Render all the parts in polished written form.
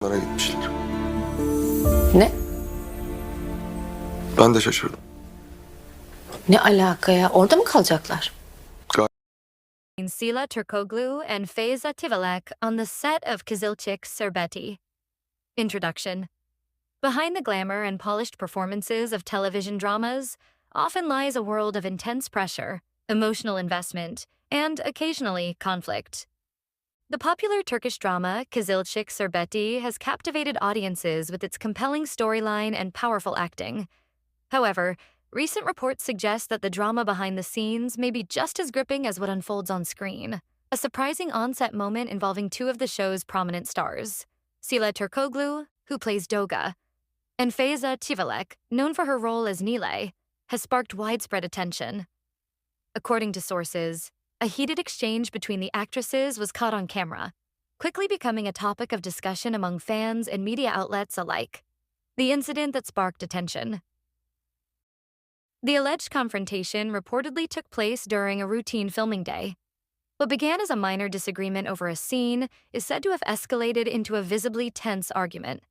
Onlara gitmişler. Ne? Ben de şaşırdım. Ne alaka ya? Orada mı kalacaklar? Sila Turkoglu and Feyza Tivalek on the set of Kızılcık Şerbeti. Introduction. Behind the glamour and polished performances of television dramas often lies a world of intense pressure, emotional investment, and occasionally conflict. The popular Turkish drama Kızılcık Şerbeti has captivated audiences with its compelling storyline and powerful acting. However, recent reports suggest that the drama behind the scenes may be just as gripping as what unfolds on screen. A surprising on-set moment involving two of the show's prominent stars, Sila Turkoglu, who plays Doğa, and Feyza Tivalek, known for her role as Nile, has sparked widespread attention. According to sources, a heated exchange between the actresses was caught on camera, quickly becoming a topic of discussion among fans and media outlets alike. The incident that sparked attention. The alleged confrontation reportedly took place during a routine filming day. What began as a minor disagreement over a scene is said to have escalated into a visibly tense argument.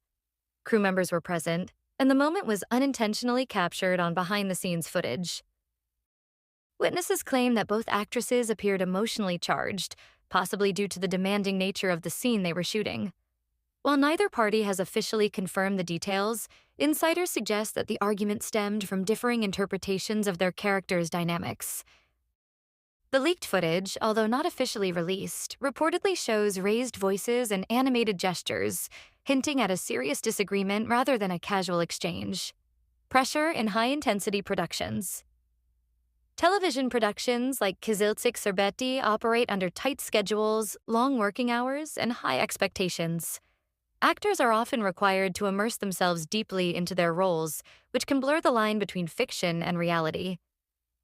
Crew members were present, and the moment was unintentionally captured on behind-the-scenes footage. Witnesses claim that both actresses appeared emotionally charged, possibly due to the demanding nature of the scene they were shooting. While neither party has officially confirmed the details, insiders suggest that the argument stemmed from differing interpretations of their characters' dynamics. The leaked footage, although not officially released, reportedly shows raised voices and animated gestures, hinting at a serious disagreement rather than a casual exchange. Pressure in high-intensity productions. Television productions like Kızılcık Şerbeti operate under tight schedules, long working hours, and high expectations. Actors are often required to immerse themselves deeply into their roles, which can blur the line between fiction and reality.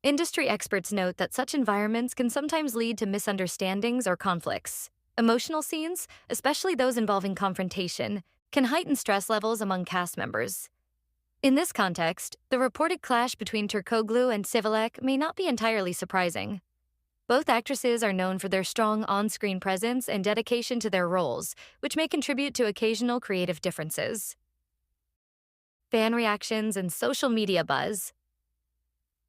Industry experts note that such environments can sometimes lead to misunderstandings or conflicts. Emotional scenes, especially those involving confrontation, can heighten stress levels among cast members. In this context, the reported clash between Turkoglu and Tivalek may not be entirely surprising. Both actresses are known for their strong on-screen presence and dedication to their roles, which may contribute to occasional creative differences. Fan reactions and social media buzz.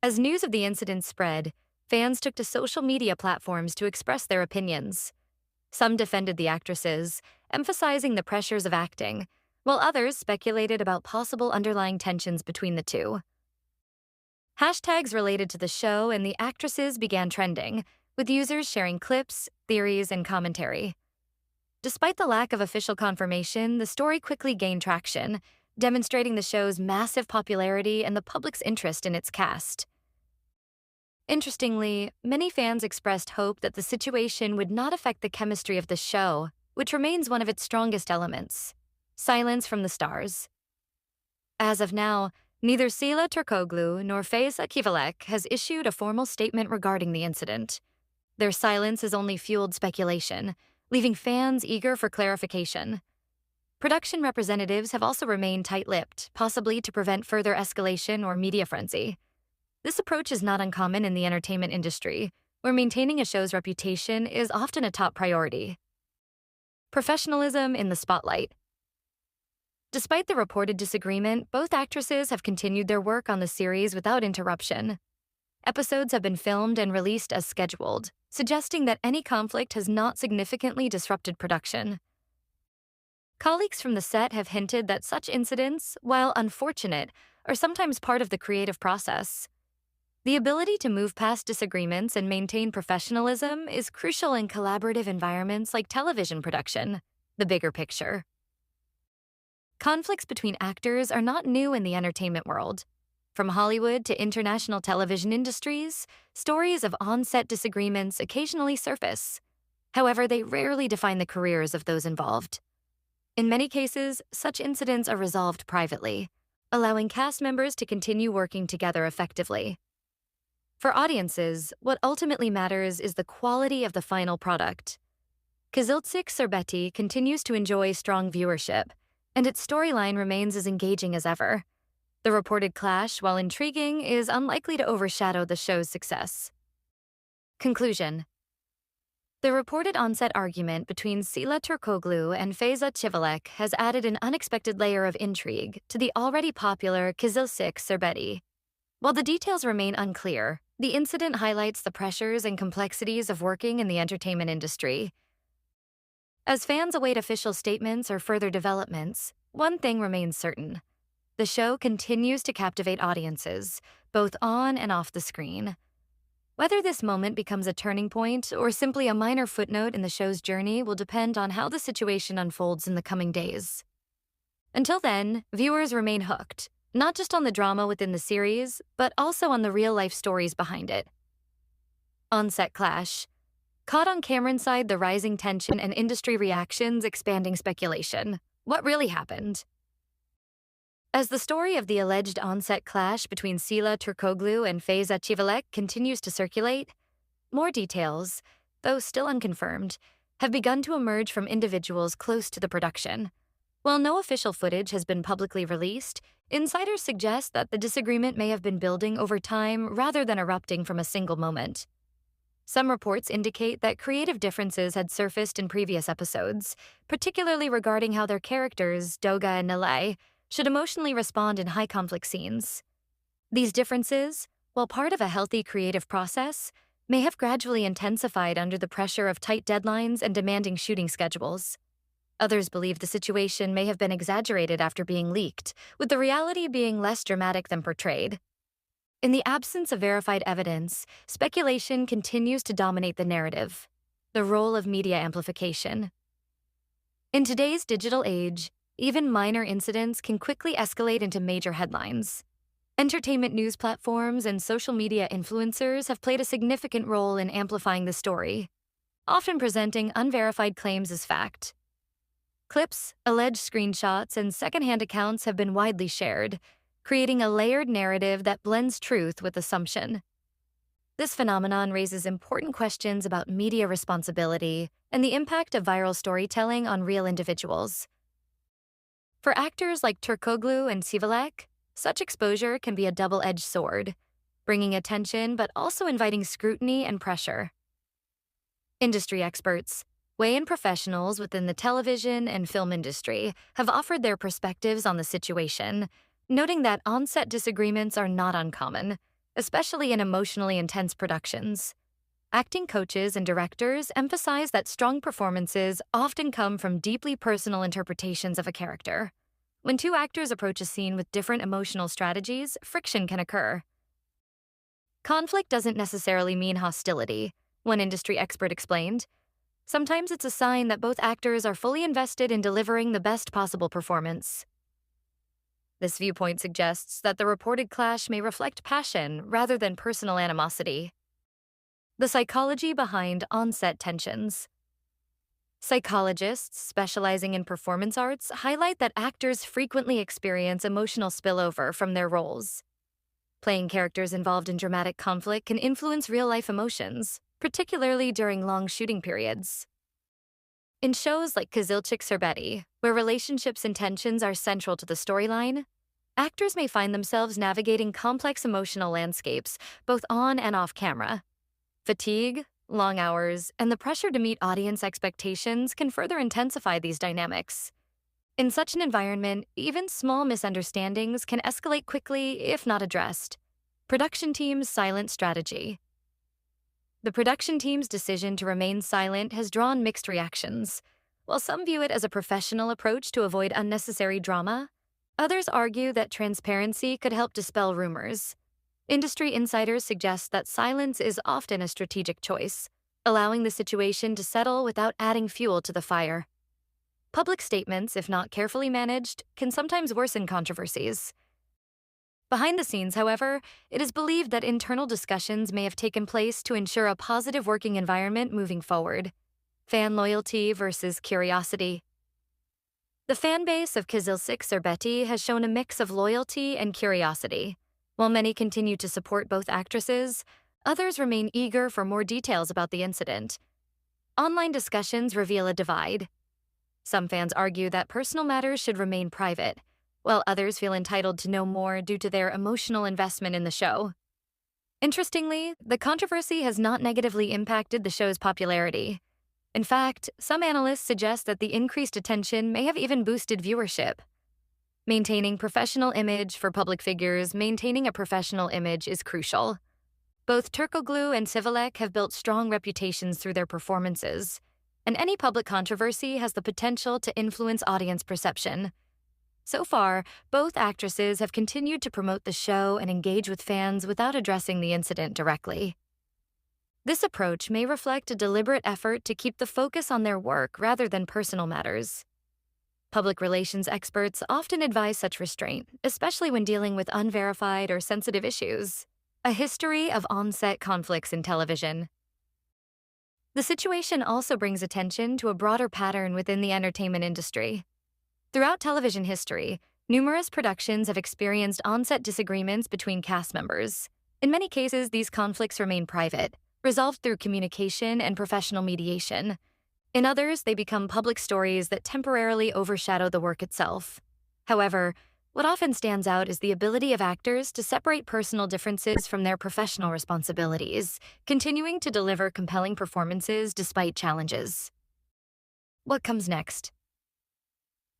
As news of the incident spread, fans took to social media platforms to express their opinions. Some defended the actresses, emphasizing the pressures of acting, while others speculated about possible underlying tensions between the two. Hashtags related to the show and the actresses began trending, with users sharing clips, theories, and commentary. Despite the lack of official confirmation, the story quickly gained traction, demonstrating the show's massive popularity and the public's interest in its cast. Interestingly, many fans expressed hope that the situation would not affect the chemistry of the show, which remains one of its strongest elements. Silence from the stars. As of now, neither Sila Turkoglu nor Feyza Tivalek has issued a formal statement regarding the incident. Their silence has only fueled speculation, leaving fans eager for clarification. Production representatives have also remained tight-lipped, possibly to prevent further escalation or media frenzy. This approach is not uncommon in the entertainment industry, where maintaining a show's reputation is often a top priority. Professionalism in the spotlight. Despite the reported disagreement, both actresses have continued their work on the series without interruption. Episodes have been filmed and released as scheduled, suggesting that any conflict has not significantly disrupted production. Colleagues from the set have hinted that such incidents, while unfortunate, are sometimes part of the creative process. The ability to move past disagreements and maintain professionalism is crucial in collaborative environments like television production, the bigger picture. Conflicts between actors are not new in the entertainment world. From Hollywood to international television industries, stories of on-set disagreements occasionally surface. However, they rarely define the careers of those involved. In many cases, such incidents are resolved privately, allowing cast members to continue working together effectively. For audiences, what ultimately matters is the quality of the final product. Kızılcık Şerbeti continues to enjoy strong viewership, and its storyline remains as engaging as ever. The reported clash, while intriguing, is unlikely to overshadow the show's success. Conclusion. The reported on-set argument between Sila Turkoglu and Feyza Çivilek has added an unexpected layer of intrigue to the already popular Kızılcık Şerbeti. While the details remain unclear, the incident highlights the pressures and complexities of working in the entertainment industry. As fans await official statements or further developments, one thing remains certain. The show continues to captivate audiences, both on and off the screen. Whether this moment becomes a turning point or simply a minor footnote in the show's journey will depend on how the situation unfolds in the coming days. Until then, viewers remain hooked, not just on the drama within the series, but also on the real-life stories behind it. On-set clash. Caught on camera inside the rising tension and industry reactions expanding speculation. What really happened? As the story of the alleged on-set clash between Sila Turkoglu and Feyza Çivilek continues to circulate, more details, though still unconfirmed, have begun to emerge from individuals close to the production. While no official footage has been publicly released, insiders suggest that the disagreement may have been building over time rather than erupting from a single moment. Some reports indicate that creative differences had surfaced in previous episodes, particularly regarding how their characters, Doğa and Nilay, should emotionally respond in high-conflict scenes. These differences, while part of a healthy creative process, may have gradually intensified under the pressure of tight deadlines and demanding shooting schedules. Others believe the situation may have been exaggerated after being leaked, with the reality being less dramatic than portrayed. In the absence of verified evidence, speculation continues to dominate the narrative. The role of media amplification. In today's digital age, even minor incidents can quickly escalate into major headlines. Entertainment news platforms and social media influencers have played a significant role in amplifying the story, often presenting unverified claims as fact. Clips, alleged screenshots, and secondhand accounts have been widely shared, creating a layered narrative that blends truth with assumption. This phenomenon raises important questions about media responsibility and the impact of viral storytelling on real individuals. For actors like Turkoglu and Çivilek, such exposure can be a double-edged sword, bringing attention but also inviting scrutiny and pressure. Industry experts, weigh-in professionals within the television and film industry, have offered their perspectives on the situation, noting that on-set disagreements are not uncommon, especially in emotionally intense productions. Acting coaches and directors emphasize that strong performances often come from deeply personal interpretations of a character. When two actors approach a scene with different emotional strategies, friction can occur. Conflict doesn't necessarily mean hostility, one industry expert explained. Sometimes it's a sign that both actors are fully invested in delivering the best possible performance. This viewpoint suggests that the reported clash may reflect passion rather than personal animosity. The psychology behind on-set tensions. Psychologists specializing in performance arts highlight that actors frequently experience emotional spillover from their roles. Playing characters involved in dramatic conflict can influence real-life emotions, particularly during long shooting periods. In shows like Kızılcık Şerbeti, where relationships and tensions are central to the storyline, actors may find themselves navigating complex emotional landscapes, both on and off camera. Fatigue, long hours, and the pressure to meet audience expectations can further intensify these dynamics. In such an environment, even small misunderstandings can escalate quickly if not addressed. Production team's silent strategy. The production team's decision to remain silent has drawn mixed reactions. While some view it as a professional approach to avoid unnecessary drama, others argue that transparency could help dispel rumors. Industry insiders suggest that silence is often a strategic choice, allowing the situation to settle without adding fuel to the fire. Public statements, if not carefully managed, can sometimes worsen controversies. Behind the scenes, however, it is believed that internal discussions may have taken place to ensure a positive working environment moving forward. Fan loyalty versus curiosity. The fan base of Kızılcık Şerbeti has shown a mix of loyalty and curiosity. While many continue to support both actresses, others remain eager for more details about the incident. Online discussions reveal a divide. Some fans argue that personal matters should remain private, while others feel entitled to know more due to their emotional investment in the show. Interestingly, the controversy has not negatively impacted the show's popularity. In fact, some analysts suggest that the increased attention may have even boosted viewership. Maintaining professional image for public figures, maintaining a professional image is crucial. Both Turkoglu and Sivalek have built strong reputations through their performances, and any public controversy has the potential to influence audience perception. So far, both actresses have continued to promote the show and engage with fans without addressing the incident directly. This approach may reflect a deliberate effort to keep the focus on their work rather than personal matters. Public relations experts often advise such restraint, especially when dealing with unverified or sensitive issues. A history of on-set conflicts in television. The situation also brings attention to a broader pattern within the entertainment industry. Throughout television history, numerous productions have experienced on-set disagreements between cast members. In many cases, these conflicts remain private, resolved through communication and professional mediation. In others, they become public stories that temporarily overshadow the work itself. However, what often stands out is the ability of actors to separate personal differences from their professional responsibilities, continuing to deliver compelling performances despite challenges. What comes next?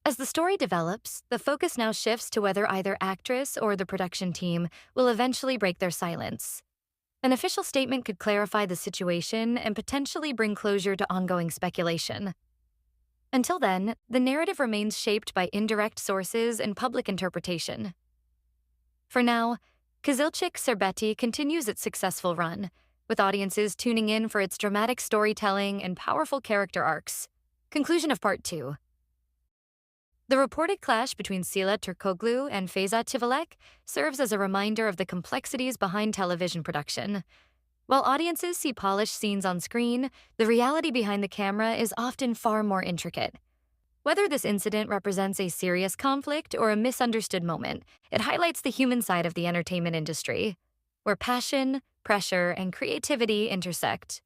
As the story develops, the focus now shifts to whether either actress or the production team will eventually break their silence. An official statement could clarify the situation and potentially bring closure to ongoing speculation. Until then, the narrative remains shaped by indirect sources and public interpretation. For now, Kızılcık Şerbeti continues its successful run, with audiences tuning in for its dramatic storytelling and powerful character arcs. Conclusion of Part 2. The reported clash between Sıla Türkoglu and Feyza Çivalek serves as a reminder of the complexities behind television production. While audiences see polished scenes on screen, the reality behind the camera is often far more intricate. Whether this incident represents a serious conflict or a misunderstood moment, it highlights the human side of the entertainment industry, where passion, pressure, and creativity intersect.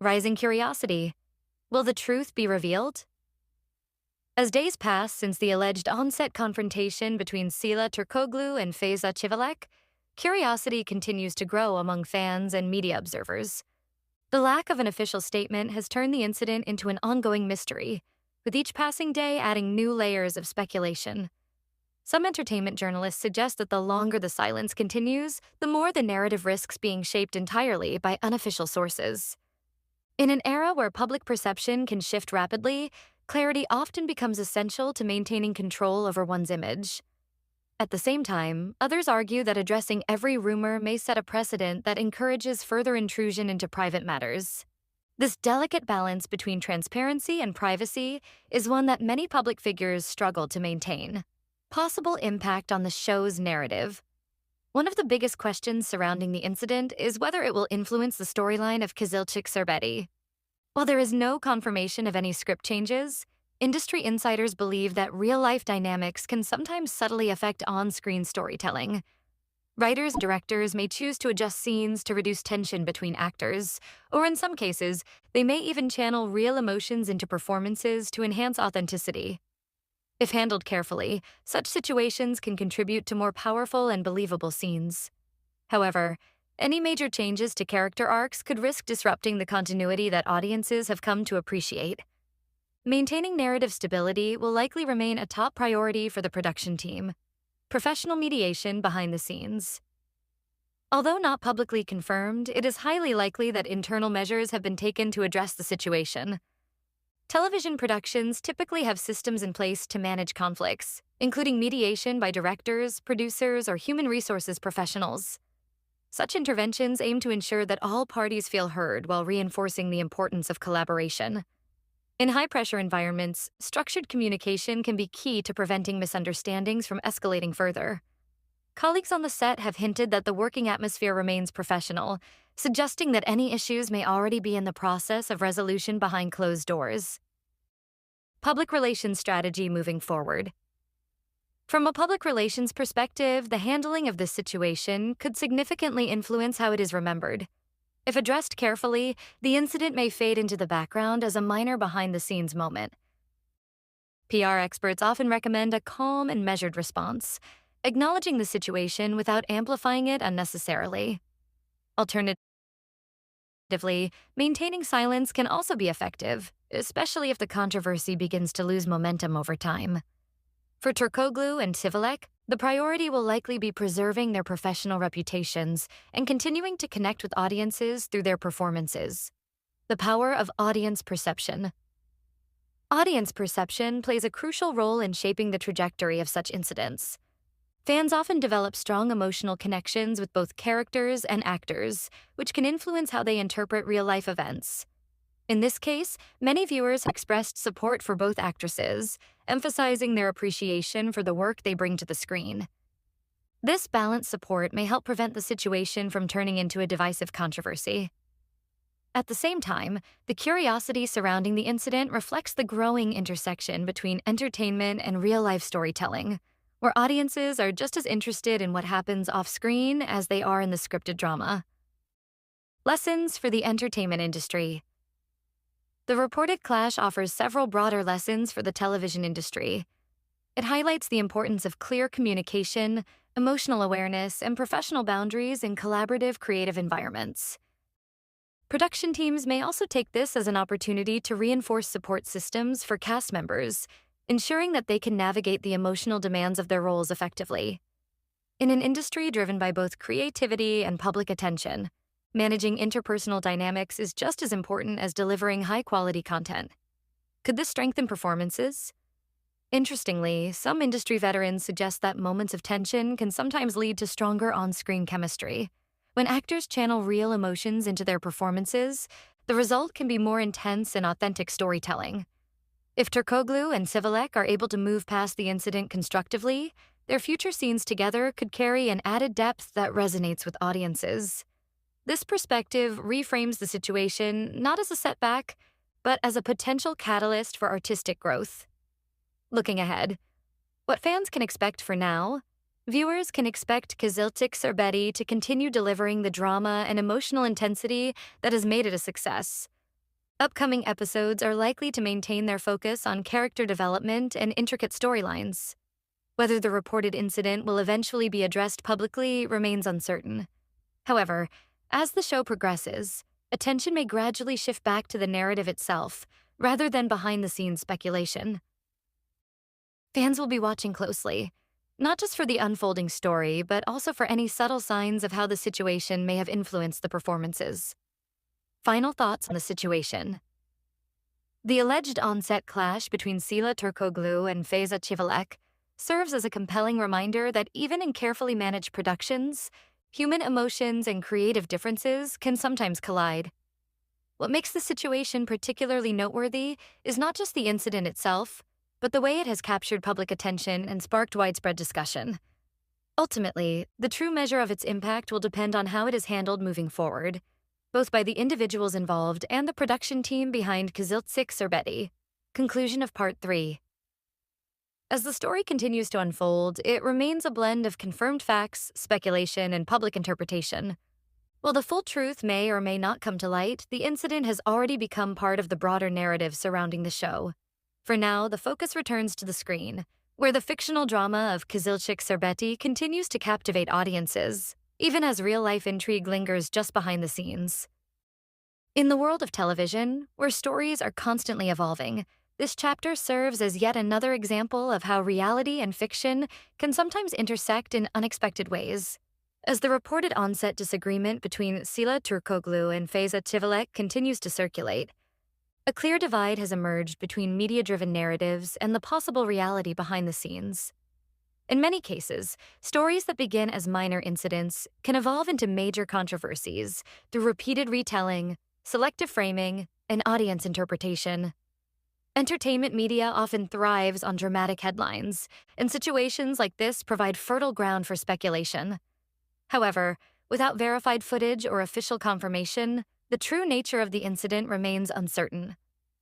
Rising curiosity. Will the truth be revealed? As days pass since the alleged on-set confrontation between Sıla Türkoglu and Feyza Çivalek, curiosity continues to grow among fans and media observers. The lack of an official statement has turned the incident into an ongoing mystery, with each passing day adding new layers of speculation. Some entertainment journalists suggest that the longer the silence continues, the more the narrative risks being shaped entirely by unofficial sources. In an era where public perception can shift rapidly, clarity often becomes essential to maintaining control over one's image. At the same time, others argue that addressing every rumor may set a precedent that encourages further intrusion into private matters. This delicate balance between transparency and privacy is one that many public figures struggle to maintain. Possible impact on the show's narrative. One of the biggest questions surrounding the incident is whether it will influence the storyline of Kızılcık Şerbeti. While there is no confirmation of any script changes, industry insiders believe that real-life dynamics can sometimes subtly affect on-screen storytelling. Writers and directors may choose to adjust scenes to reduce tension between actors, or in some cases, they may even channel real emotions into performances to enhance authenticity. If handled carefully, such situations can contribute to more powerful and believable scenes. However, any major changes to character arcs could risk disrupting the continuity that audiences have come to appreciate. Maintaining narrative stability will likely remain a top priority for the production team. Professional mediation behind the scenes. Although not publicly confirmed, it is highly likely that internal measures have been taken to address the situation. Television productions typically have systems in place to manage conflicts, including mediation by directors, producers, or human resources professionals. Such interventions aim to ensure that all parties feel heard while reinforcing the importance of collaboration. In high-pressure environments, structured communication can be key to preventing misunderstandings from escalating further. Colleagues on the set have hinted that the working atmosphere remains professional, suggesting that any issues may already be in the process of resolution behind closed doors. Public relations strategy moving forward. From a public relations perspective, the handling of this situation could significantly influence how it is remembered. If addressed carefully, the incident may fade into the background as a minor behind-the-scenes moment. PR experts often recommend a calm and measured response, acknowledging the situation without amplifying it unnecessarily. Alternatively, maintaining silence can also be effective, especially if the controversy begins to lose momentum over time. For Turkoglu and Sivalek, the priority will likely be preserving their professional reputations and continuing to connect with audiences through their performances. The power of audience perception. Audience perception plays a crucial role in shaping the trajectory of such incidents. Fans often develop strong emotional connections with both characters and actors, which can influence how they interpret real-life events. In this case, many viewers have expressed support for both actresses, emphasizing their appreciation for the work they bring to the screen. This balanced support may help prevent the situation from turning into a divisive controversy. At the same time, the curiosity surrounding the incident reflects the growing intersection between entertainment and real-life storytelling, where audiences are just as interested in what happens off-screen as they are in the scripted drama. Lessons for the entertainment industry. The reported clash offers several broader lessons for the television industry. It highlights the importance of clear communication, emotional awareness, and professional boundaries in collaborative creative environments. Production teams may also take this as an opportunity to reinforce support systems for cast members, ensuring that they can navigate the emotional demands of their roles effectively. In an industry driven by both creativity and public attention, managing interpersonal dynamics is just as important as delivering high-quality content. Could this strengthen performances? Interestingly, some industry veterans suggest that moments of tension can sometimes lead to stronger on-screen chemistry. When actors channel real emotions into their performances, the result can be more intense and authentic storytelling. If Turkoglu and Sivalek are able to move past the incident constructively, their future scenes together could carry an added depth that resonates with audiences. This perspective reframes the situation not as a setback, but as a potential catalyst for artistic growth. Looking ahead, what fans can expect for now? Viewers can expect Kızılcık Şerbeti to continue delivering the drama and emotional intensity that has made it a success. Upcoming episodes are likely to maintain their focus on character development and intricate storylines. Whether the reported incident will eventually be addressed publicly remains uncertain. However, as the show progresses, attention may gradually shift back to the narrative itself, rather than behind-the-scenes speculation. Fans will be watching closely, not just for the unfolding story, but also for any subtle signs of how the situation may have influenced the performances. Final thoughts on the situation. The alleged on-set clash between Sila Turkoglu and Feyza Çivalek serves as a compelling reminder that even in carefully managed productions, human emotions and creative differences can sometimes collide. What makes the situation particularly noteworthy is not just the incident itself, but the way it has captured public attention and sparked widespread discussion. Ultimately, the true measure of its impact will depend on how it is handled moving forward, both by the individuals involved and the production team behind Kızılcık Şerbeti. Conclusion of Part 3. As the story continues to unfold, it remains a blend of confirmed facts, speculation, and public interpretation. While the full truth may or may not come to light, the incident has already become part of the broader narrative surrounding the show. For now, the focus returns to the screen, where the fictional drama of Kızılcık Şerbeti continues to captivate audiences, even as real-life intrigue lingers just behind the scenes. In the world of television, where stories are constantly evolving, this chapter serves as yet another example of how reality and fiction can sometimes intersect in unexpected ways. As the reported on-set disagreement between Sila Turkoglu and Feyza Çivalek continues to circulate, a clear divide has emerged between media-driven narratives and the possible reality behind the scenes. In many cases, stories that begin as minor incidents can evolve into major controversies through repeated retelling, selective framing, and audience interpretation. Entertainment media often thrives on dramatic headlines, and situations like this provide fertile ground for speculation. However, without verified footage or official confirmation, the true nature of the incident remains uncertain.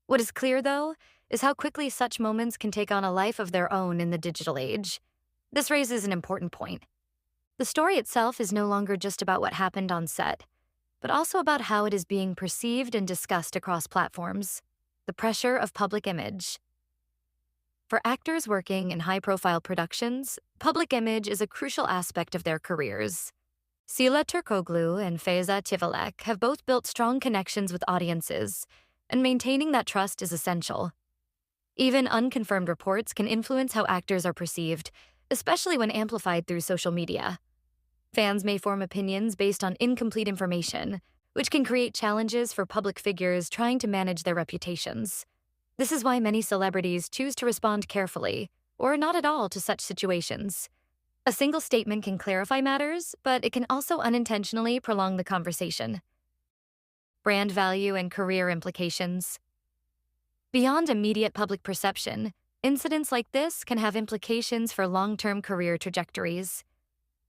What is clear, though, is how quickly such moments can take on a life of their own in the digital age. This raises an important point. The story itself is no longer just about what happened on set, but also about how it is being perceived and discussed across platforms. The pressure of public image. For actors working in high-profile productions, public image is a crucial aspect of their careers. Sila Turkoglu and Feyza Tivalek have both built strong connections with audiences, and maintaining that trust is essential. Even unconfirmed reports can influence how actors are perceived, especially when amplified through social media. Fans may form opinions based on incomplete information, which can create challenges for public figures trying to manage their reputations. This is why many celebrities choose to respond carefully, or not at all, to such situations. A single statement can clarify matters, but it can also unintentionally prolong the conversation. Brand value and career implications. Beyond immediate public perception, incidents like this can have implications for long-term career trajectories.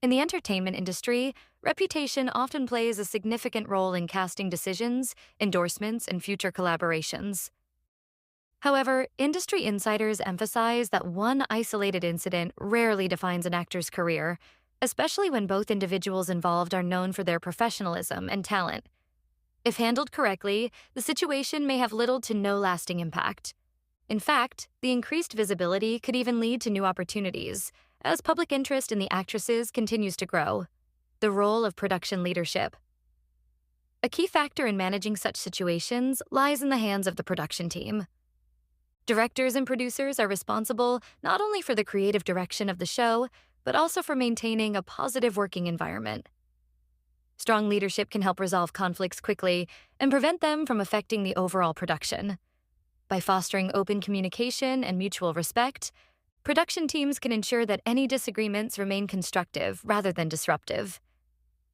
In the entertainment industry, reputation often plays a significant role in casting decisions, endorsements, and future collaborations. However, industry insiders emphasize that one isolated incident rarely defines an actor's career, especially when both individuals involved are known for their professionalism and talent. If handled correctly, the situation may have little to no lasting impact. In fact, the increased visibility could even lead to new opportunities, as public interest in the actresses continues to grow. The role of production leadership. A key factor in managing such situations lies in the hands of the production team. Directors and producers are responsible not only for the creative direction of the show, but also for maintaining a positive working environment. Strong leadership can help resolve conflicts quickly and prevent them from affecting the overall production. By fostering open communication and mutual respect, production teams can ensure that any disagreements remain constructive rather than disruptive.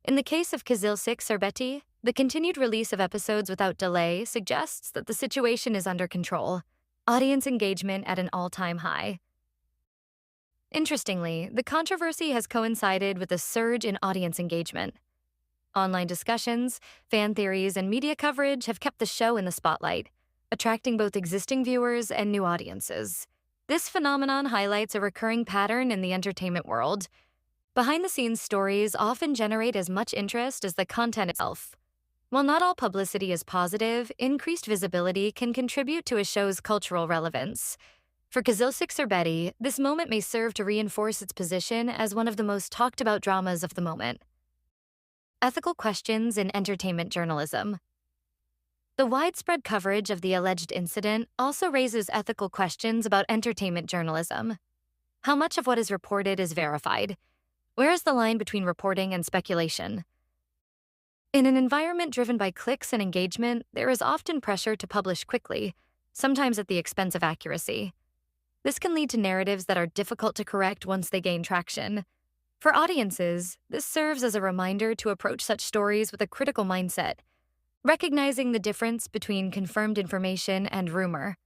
In the case of Kızılcık Şerbeti, the continued release of episodes without delay suggests that the situation is under control, audience engagement at an all-time high. Interestingly, the controversy has coincided with a surge in audience engagement. Online discussions, fan theories, and media coverage have kept the show in the spotlight, attracting both existing viewers and new audiences. This phenomenon highlights a recurring pattern in the entertainment world. Behind-the-scenes stories often generate as much interest as the content itself. While not all publicity is positive, increased visibility can contribute to a show's cultural relevance. For Kızılcık Şerbeti, this moment may serve to reinforce its position as one of the most talked-about dramas of the moment. Ethical questions in entertainment journalism. The widespread coverage of the alleged incident also raises ethical questions about entertainment journalism. How much of what is reported is verified? Where is the line between reporting and speculation? In an environment driven by clicks and engagement, there is often pressure to publish quickly, sometimes at the expense of accuracy. This can lead to narratives that are difficult to correct once they gain traction. For audiences, this serves as a reminder to approach such stories with a critical mindset, recognizing the difference between confirmed information and rumor.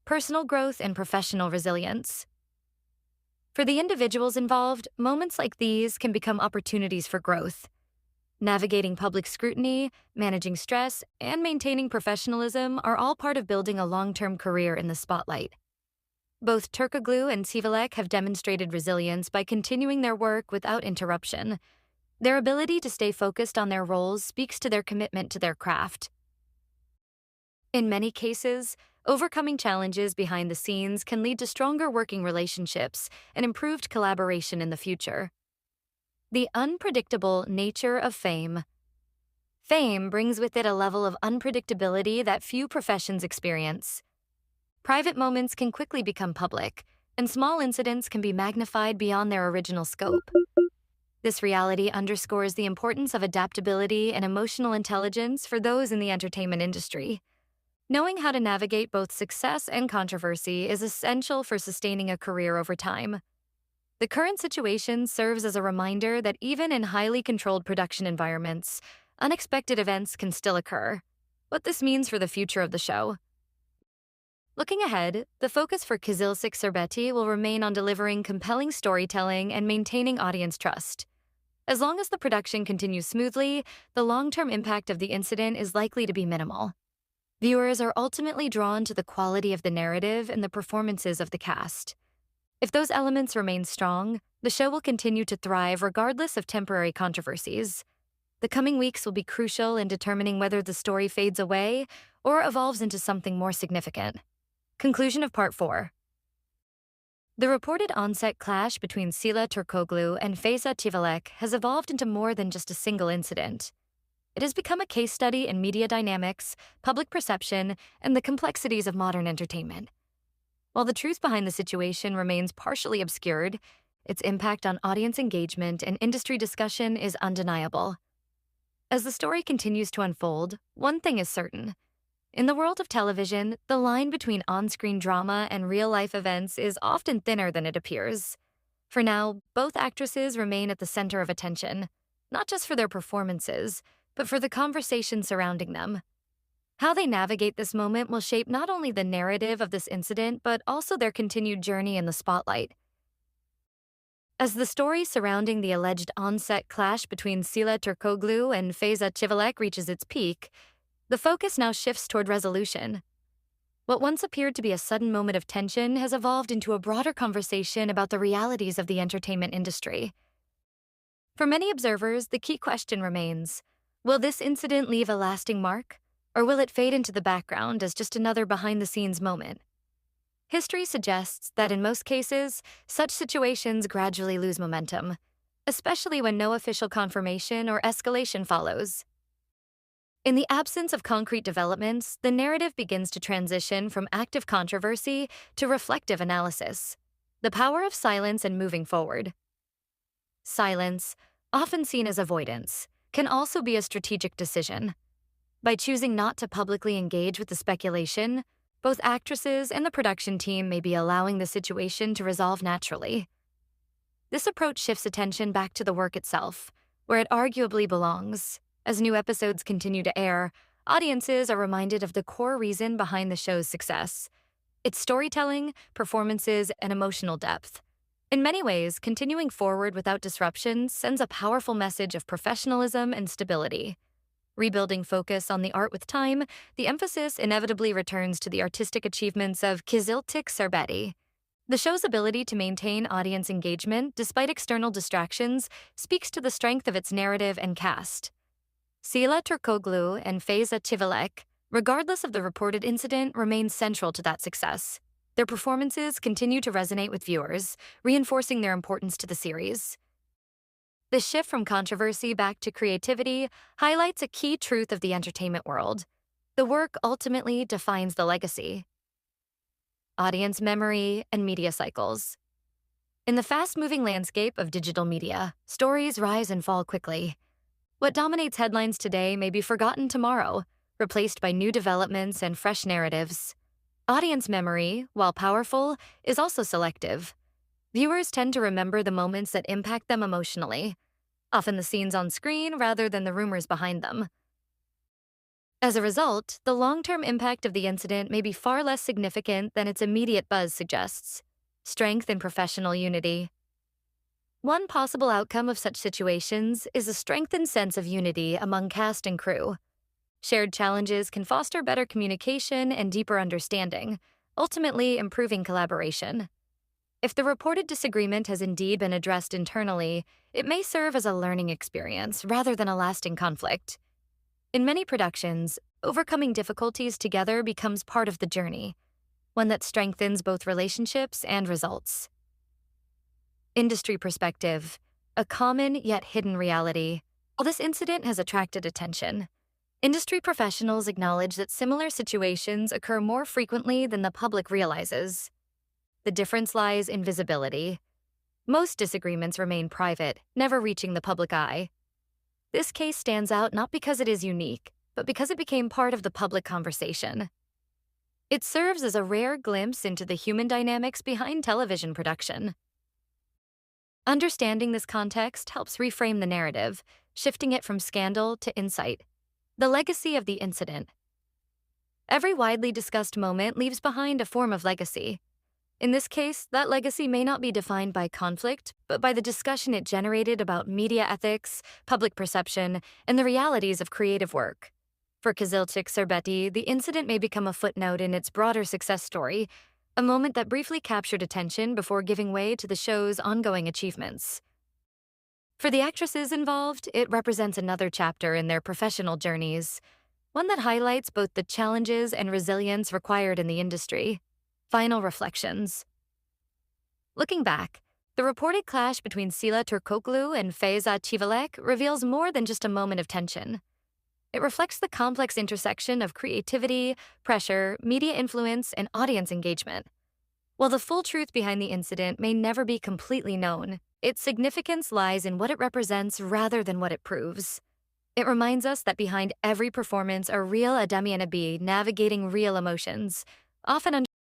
Personal growth and professional resilience. For the individuals involved, moments like these can become opportunities for growth. Navigating public scrutiny, managing stress, and maintaining professionalism are all part of building a long-term career in the spotlight. Both Turkoglu and Tivalek have demonstrated resilience by continuing their work without interruption. Their ability to stay focused on their roles speaks to their commitment to their craft. In many cases, overcoming challenges behind the scenes can lead to stronger working relationships and improved collaboration in the future. The unpredictable nature of fame. Fame brings with it a level of unpredictability that few professions experience. Private moments can quickly become public, and small incidents can be magnified beyond their original scope. This reality underscores the importance of adaptability and emotional intelligence for those in the entertainment industry. Knowing how to navigate both success and controversy is essential for sustaining a career over time. The current situation serves as a reminder that even in highly controlled production environments, unexpected events can still occur. What this means for the future of the show. Looking ahead, the focus for Kızılcık Şerbeti will remain on delivering compelling storytelling and maintaining audience trust. As long as the production continues smoothly, the long-term impact of the incident is likely to be minimal. Viewers are ultimately drawn to the quality of the narrative and the performances of the cast. If those elements remain strong, the show will continue to thrive regardless of temporary controversies. The coming weeks will be crucial in determining whether the story fades away or evolves into something more significant. Conclusion of Part 4. The reported on-set clash between Sila Turkoglu and Feyza Tivalek has evolved into more than just a single incident. It has become a case study in media dynamics, public perception, and the complexities of modern entertainment. While the truth behind the situation remains partially obscured, its impact on audience engagement and industry discussion is undeniable. As the story continues to unfold, one thing is certain. In the world of television, the line between on-screen drama and real-life events is often thinner than it appears. For now, both actresses remain at the center of attention, not just for their performances, but for the conversation surrounding them. How they navigate this moment will shape not only the narrative of this incident, but also their continued journey in the spotlight. As the story surrounding the alleged on-set clash between Sila Turkoglu and Feyza Tivalek reaches its peak, the focus now shifts toward resolution. What once appeared to be a sudden moment of tension has evolved into a broader conversation about the realities of the entertainment industry. For many observers, the key question remains, will this incident leave a lasting mark, or will it fade into the background as just another behind-the-scenes moment? History suggests that in most cases, such situations gradually lose momentum, especially when no official confirmation or escalation follows. In the absence of concrete developments, the narrative begins to transition from active controversy to reflective analysis, the power of silence and moving forward. Silence, often seen as avoidance, can also be a strategic decision. By choosing not to publicly engage with the speculation, both actresses and the production team may be allowing the situation to resolve naturally. This approach shifts attention back to the work itself, where it arguably belongs. As new episodes continue to air, audiences are reminded of the core reason behind the show's success: its storytelling, performances, and emotional depth. In many ways, continuing forward without disruption sends a powerful message of professionalism and stability. Rebuilding focus on the art with time, the emphasis inevitably returns to the artistic achievements of Kızılcık Şerbeti. The show's ability to maintain audience engagement despite external distractions speaks to the strength of its narrative and cast. Sila Turkoglu and Feyza Tivalek, regardless of the reported incident, remain central to that success. Their performances continue to resonate with viewers, reinforcing their importance to the series. The shift from controversy back to creativity highlights a key truth of the entertainment world. The work ultimately defines the legacy. Audience memory and media cycles. In the fast-moving landscape of digital media, stories rise and fall quickly. What dominates headlines today may be forgotten tomorrow, replaced by new developments and fresh narratives. Audience memory, while powerful, is also selective. Viewers tend to remember the moments that impact them emotionally, often the scenes on screen rather than the rumors behind them. As a result, the long-term impact of the incident may be far less significant than its immediate buzz suggests. Strength in professional unity. One possible outcome of such situations is a strengthened sense of unity among cast and crew. Shared challenges can foster better communication and deeper understanding, ultimately improving collaboration. If the reported disagreement has indeed been addressed internally, it may serve as a learning experience rather than a lasting conflict. In many productions, overcoming difficulties together becomes part of the journey, one that strengthens both relationships and results. Industry perspective, a common yet hidden reality. While this incident has attracted attention, industry professionals acknowledge that similar situations occur more frequently than the public realizes. The difference lies in visibility. Most disagreements remain private, never reaching the public eye. This case stands out not because it is unique, but because it became part of the public conversation. It serves as a rare glimpse into the human dynamics behind television production. Understanding this context helps reframe the narrative, shifting it from scandal to insight. The legacy of the incident. Every widely discussed moment leaves behind a form of legacy. In this case, that legacy may not be defined by conflict, but by the discussion it generated about media ethics, public perception, and the realities of creative work. For Kızılcık Şerbeti, the incident may become a footnote in its broader success story, a moment that briefly captured attention before giving way to the show's ongoing achievements. For the actresses involved, it represents another chapter in their professional journeys, one that highlights both the challenges and resilience required in the industry. Final reflections. Looking back, the reported clash between Sila Turkoglu and Feyza Çivalek reveals more than just a moment of tension. It reflects the complex intersection of creativity, pressure, media influence, and audience engagement. While the full truth behind the incident may never be completely known, its significance lies in what it represents rather than what it proves. It reminds us that behind every performance are real Ademi and Abi navigating real emotions, often under